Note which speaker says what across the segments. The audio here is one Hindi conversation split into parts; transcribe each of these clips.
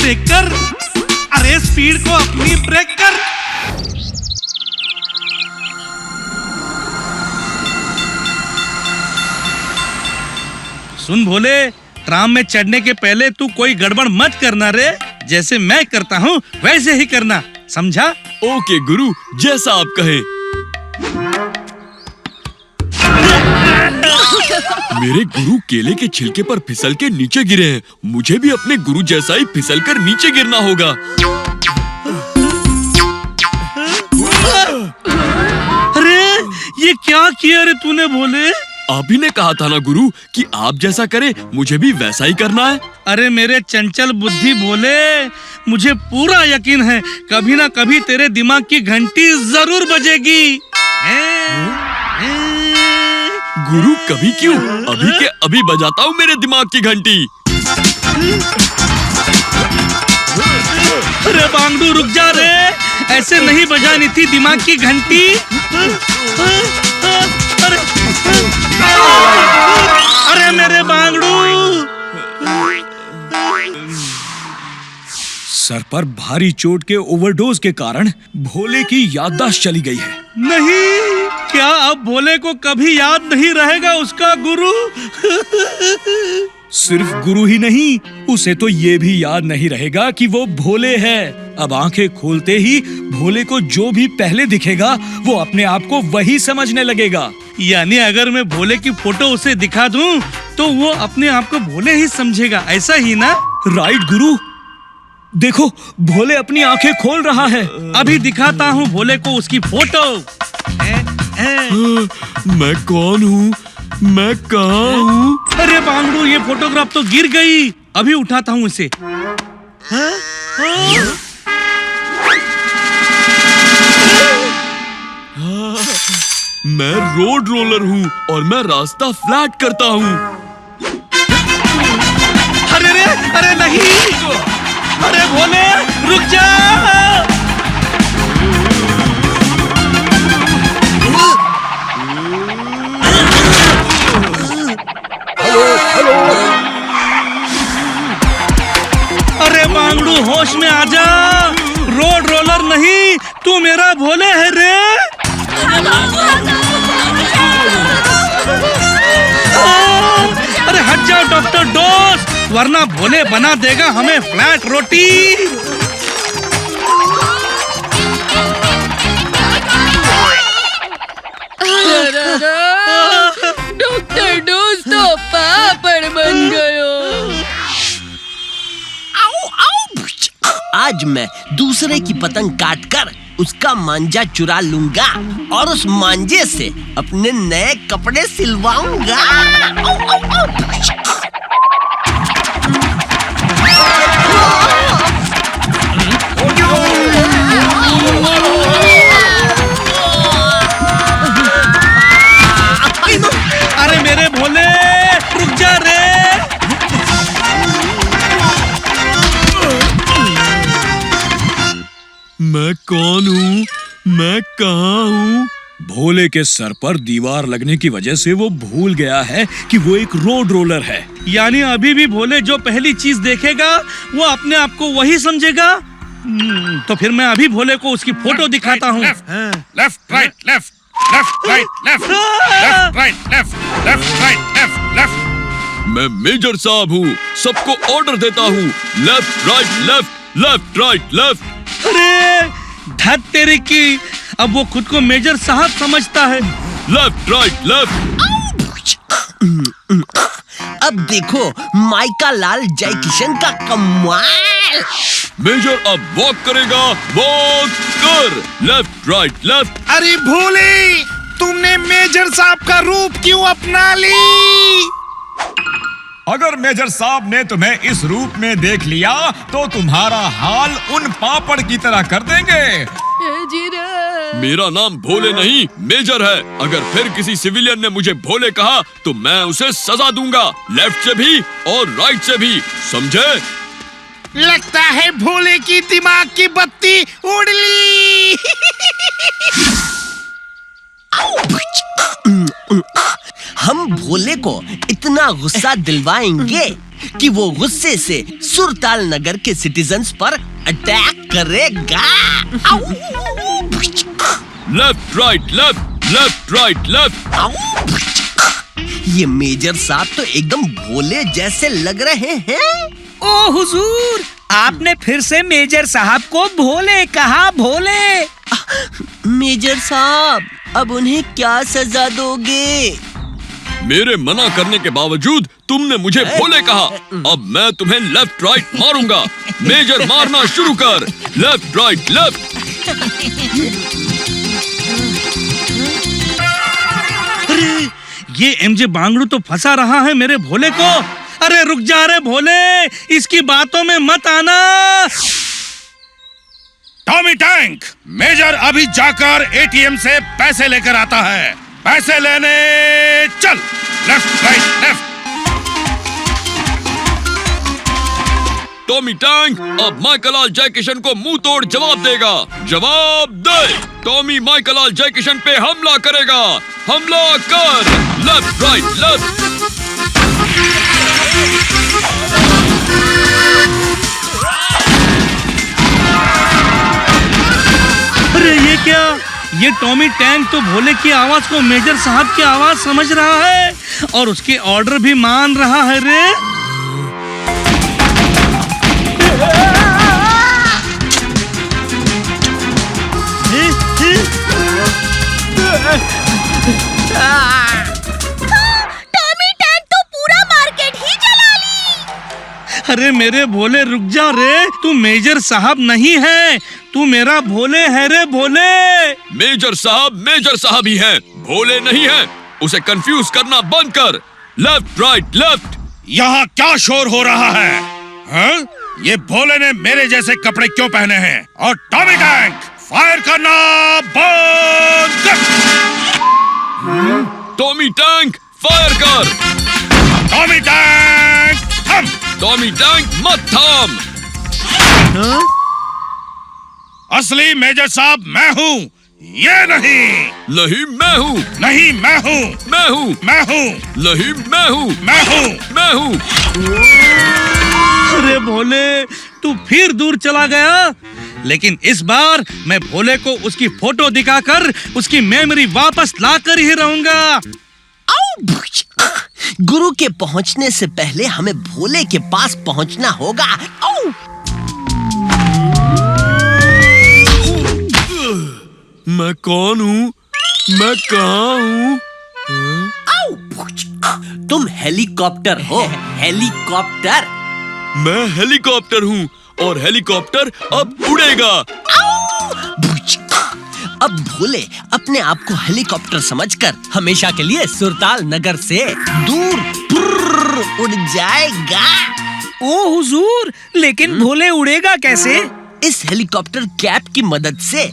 Speaker 1: ब्रेक कर, अरे स्पीड को अपनी ब्रेक कर। सुन भोले, ट्राम में चढ़ने के पहले तू कोई गड़बड़ मत करना रे। जैसे मैं करता हूँ वैसे ही करना, समझा?
Speaker 2: ओके गुरु, जैसा आप कहें। मेरे गुरु केले के छिलके पर फिसल के नीचे गिरे हैं। मुझे भी अपने गुरु जैसा ही फिसल कर नीचे गिरना होगा।
Speaker 1: अरे ये क्या किया रे तूने भोले?
Speaker 2: आप ही ने कहा था ना गुरु कि आप जैसा करें मुझे भी वैसा ही करना है।
Speaker 1: अरे मेरे चंचल बुद्धि भोले, मुझे पूरा यकीन है कभी ना कभी तेरे दिमाग की घंटी जरूर बजेगी।
Speaker 2: गुरु कभी क्यों, अभी के अभी बजाता हूँ मेरे दिमाग की घंटी।
Speaker 1: अरे बांगडू रुक जा रे, ऐसे नहीं बजानी थी दिमाग की घंटी। अरे मेरे बांगडू।
Speaker 3: सर पर भारी चोट के ओवरडोज के कारण भोले की याददाश्त चली गई है।
Speaker 1: नहीं, क्या अब भोले को कभी याद नहीं रहेगा उसका गुरु?
Speaker 3: सिर्फ गुरु ही नहीं, उसे तो ये भी याद नहीं रहेगा कि वो भोले है। अब आंखें खोलते ही भोले को जो भी पहले दिखेगा वो अपने आप को वही समझने लगेगा।
Speaker 1: यानी अगर मैं भोले की फोटो उसे दिखा दूं तो वो अपने आप को भोले ही समझेगा, ऐसा ही ना?
Speaker 3: राइट गुरु, देखो भोले अपनी आंखें खोल रहा है।
Speaker 1: अभी दिखाता हूँ भोले को उसकी फोटो।
Speaker 2: मैं कौन हूँ, मैं कहाँ हूँ?
Speaker 1: अरे बांगडू, ये फोटोग्राफ तो गिर गई। अभी उठाता हूँ इसे।
Speaker 2: मैं रोड रोलर हूँ और मैं रास्ता फ्लैट करता हूँ।
Speaker 1: अरे रे, अरे नहीं, अरे भोले रुक जा। अरे बांगडू होश में आ जा, रोड रोलर नहीं, तू मेरा भोले है रे। अरे हट जाओ डॉक्टर डोस, वरना भोले बना देगा हमें फ्लैट रोटी।
Speaker 4: डॉक्टर डोस तो पापड़ बन गयो।
Speaker 5: आज मैं दूसरे की पतंग काटकर उसका मांझा चुरा लूंगा और उस मांझे से अपने नए कपड़े सिलवाऊंगा।
Speaker 1: अरे मेरे भोले रुक जा रे।
Speaker 2: मैं कौन हूँ, मैं कहाँ हूँ?
Speaker 3: भोले के सर पर दीवार लगने की वजह से वो भूल गया है कि वो एक रोड रोलर है।
Speaker 1: यानी अभी भी भोले जो पहली चीज देखेगा वो अपने आप को वही समझेगा। तो फिर मैं अभी भोले को उसकी फोटो दिखाता हूँ।
Speaker 6: Left right left, left right left, left right left, left right left, left.
Speaker 2: मैं मेजर साहब हूँ, सबको ऑर्डर देता हूँ। Left right left, left right left.
Speaker 1: अरे धत तेरी की, अब वो खुद को मेजर साहब समझता है।
Speaker 2: Left right left.
Speaker 5: अब देखो माइका लाल जय किशन का कमाल।
Speaker 2: मेजर अब वॉक करेगा, वॉक कर। Left right left.
Speaker 6: अरे भोले, तुमने मेजर साहब का रूप क्यों अपना ली?
Speaker 7: अगर मेजर साहब ने तुम्हें इस रूप में देख लिया तो तुम्हारा हाल उन पापड़ की तरह कर देंगे।
Speaker 2: मेरा नाम भोले नहीं मेजर है। अगर फिर किसी सिविलियन ने मुझे भोले कहा तो मैं उसे सजा दूंगा, लेफ्ट से भी और राइट से भी, समझे?
Speaker 6: लगता है भोले की दिमाग की बत्ती उड़ ली।
Speaker 5: हम भोले को इतना गुस्सा दिलवाएंगे कि वो गुस्से से सुरताल नगर के सिटीजन्स पर अटैक करेगा।
Speaker 2: Left right left left right left.
Speaker 5: ये मेजर साहब तो एकदम भोले जैसे लग रहे हैं।
Speaker 3: ओ हुजूर, आपने फिर से मेजर साहब को भोले कहा। भोले
Speaker 5: मेजर साहब, अब उन्हें क्या सजा दोगे?
Speaker 2: मेरे मना करने के बावजूद तुमने मुझे भोले कहा। अब मैं तुम्हें लेफ्ट राइट मारूंगा। मेजर मारना शुरू कर। Left right left.
Speaker 1: अरे ये एमजे बांगड़ू तो फंसा रहा है मेरे भोले को। अरे रुक जा रे भोले, इसकी बातों में मत आना।
Speaker 6: टॉमी टैंक, मेजर अभी जाकर एटीएम से पैसे लेकर आता है। पैसे लेने चल। Left right left.
Speaker 2: Tommy tank अब माइकलाल जयकिशन को मुंह तोड़ जवाब देगा। जवाब दे। टॉमी माइकलाल जयकिशन पे हमला करेगा। हमला कर। Left right left.
Speaker 1: अरे ये क्या? ये टॉमी टैंक तो भोले की आवाज को मेजर साहब की आवाज समझ रहा है और उसके ऑर्डर भी मान रहा है रे।
Speaker 4: टॉमी टैंक तो पूरा मार्केट ही जला ली।
Speaker 1: अरे मेरे भोले रुक जा रे, तू मेजर साहब नहीं है, तू मेरा भोले है रे भोले।
Speaker 2: मेजर साहब ही है, भोले नहीं है। उसे कंफ्यूज करना बंद कर। Left right left.
Speaker 6: यहाँ क्या शोर हो रहा है? हाँ? ये भोले ने मेरे जैसे कपड़े क्यों पहने हैं? और टॉमी टैंक, फायर करना बंद कर।
Speaker 2: टॉमी टैंक फायर कर।
Speaker 6: टॉमी टैंक थम।
Speaker 2: टॉमी टैंक मत थाम।
Speaker 6: असली मेजर साहब मैं हूँ, ये नहीं।
Speaker 2: नहीं मैं हूँ।
Speaker 6: नहीं मैं हूँ।
Speaker 2: मैं हूँ।
Speaker 6: मैं हूँ।
Speaker 2: नहीं मैं हूँ।
Speaker 6: मैं हूँ।
Speaker 2: मैं हूँ।
Speaker 1: अरे भोले, तू फिर दूर चला गया। लेकिन इस बार मैं भोले को उसकी फोटो दिखाकर उसकी मेमोरी वापस लाकर ही रहूंगा।
Speaker 5: गुरु के पहुंचने से पहले हमें भोले के पास पहुंचना होगा।
Speaker 2: मैं कौन हूँ? मैं कहाँ हूँ?
Speaker 5: तुम हेलीकॉप्टर हो। हेलीकॉप्टर।
Speaker 2: मैं हेलीकॉप्टर हूँ और हेलीकॉप्टर अब उड़ेगा।
Speaker 5: अब भोले अपने आप को हेलीकॉप्टर समझकर हमेशा के लिए सुरताल नगर से दूर उड़ जाएगा।
Speaker 3: ओ हुजूर, लेकिन भोले उड़ेगा कैसे?
Speaker 5: इस हेलीकॉप्टर कैप की मदद से।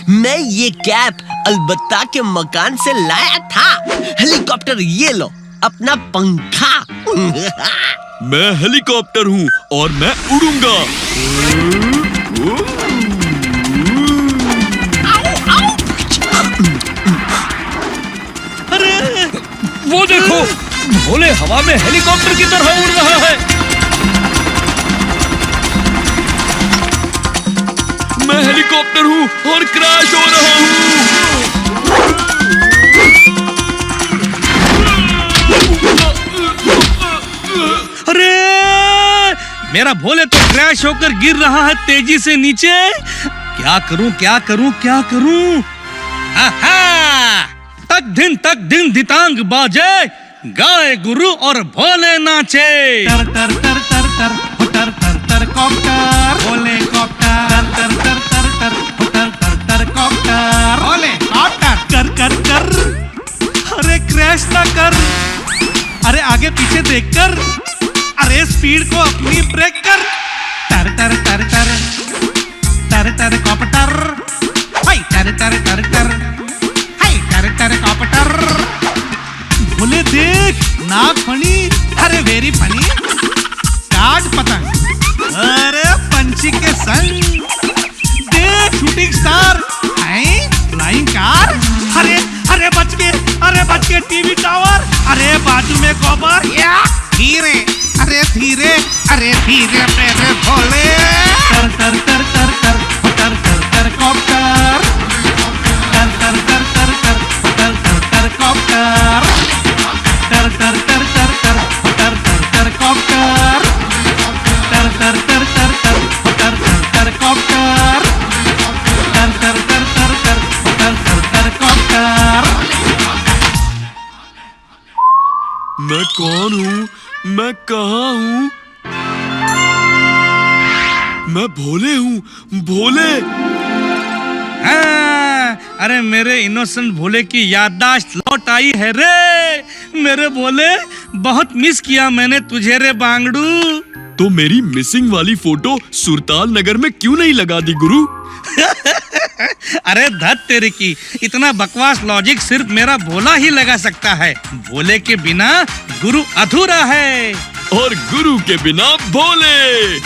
Speaker 5: मैं ये कैप अलबत्ता के मकान से लाया था। हेलीकॉप्टर ये लो, अपना पंखा।
Speaker 2: मैं हेलीकॉप्टर हूँ और मैं उड़ूंगा।
Speaker 1: अरे
Speaker 3: वो देखो, भोले हवा में हेलीकॉप्टर की तरह उड़ रहा है।
Speaker 2: मैं हेलीकॉप्टर हूँ और क्रैश हो रहा हूँ।
Speaker 1: अरे मेरा भोले तो क्रैश होकर गिर रहा है तेजी से नीचे। क्या करूं क्या करूं क्या करूं? आहा! तक दिन दितांग बाजे, गाए गुरु और भोले नाचे।
Speaker 8: टर टर टर टर टर टर टर टर कॉप्टर भोले कॉप्टर टर टर टर टर टर टर टर कॉप्टर भोले कॉप्टर कर कर कर। अरे क्रैश ना कर, अरे आगे पीछे देखकर, अरे स्पीड को अपनी ब्रेक कर। टर टर टर टर टर टर कॉप्टर, हाय टर टर टर टर, हाय टर टर कॉप्टर। भोले देख, नाक फनी, अरे वेरी फनी। काट पतंग, अरे पंछी के संग। देख शूटिंग स्टार, फ्लाइंग कार। अरे बच के टीवी टावर। अरे बाजू में गोबर, या धीरे, अरे धीरे
Speaker 2: मैं कौन हूँ? मैं कहाँ हूँ? मैं भोले हूँ, भोले।
Speaker 1: हाँ, अरे मेरे इनोसेंट भोले की याददाश्त लौट आई है रे। मेरे भोले, बहुत मिस किया मैंने तुझे रे बांगड़ू।
Speaker 2: तो मेरी मिसिंग वाली फोटो सुरताल नगर में क्यों नहीं लगा दी गुरु?
Speaker 1: अरे धत तेरे की, इतना बकवास लॉजिक सिर्फ मेरा भोला ही लगा सकता है। भोले के बिना गुरु अधूरा है।
Speaker 2: और गुरु के बिना भोले।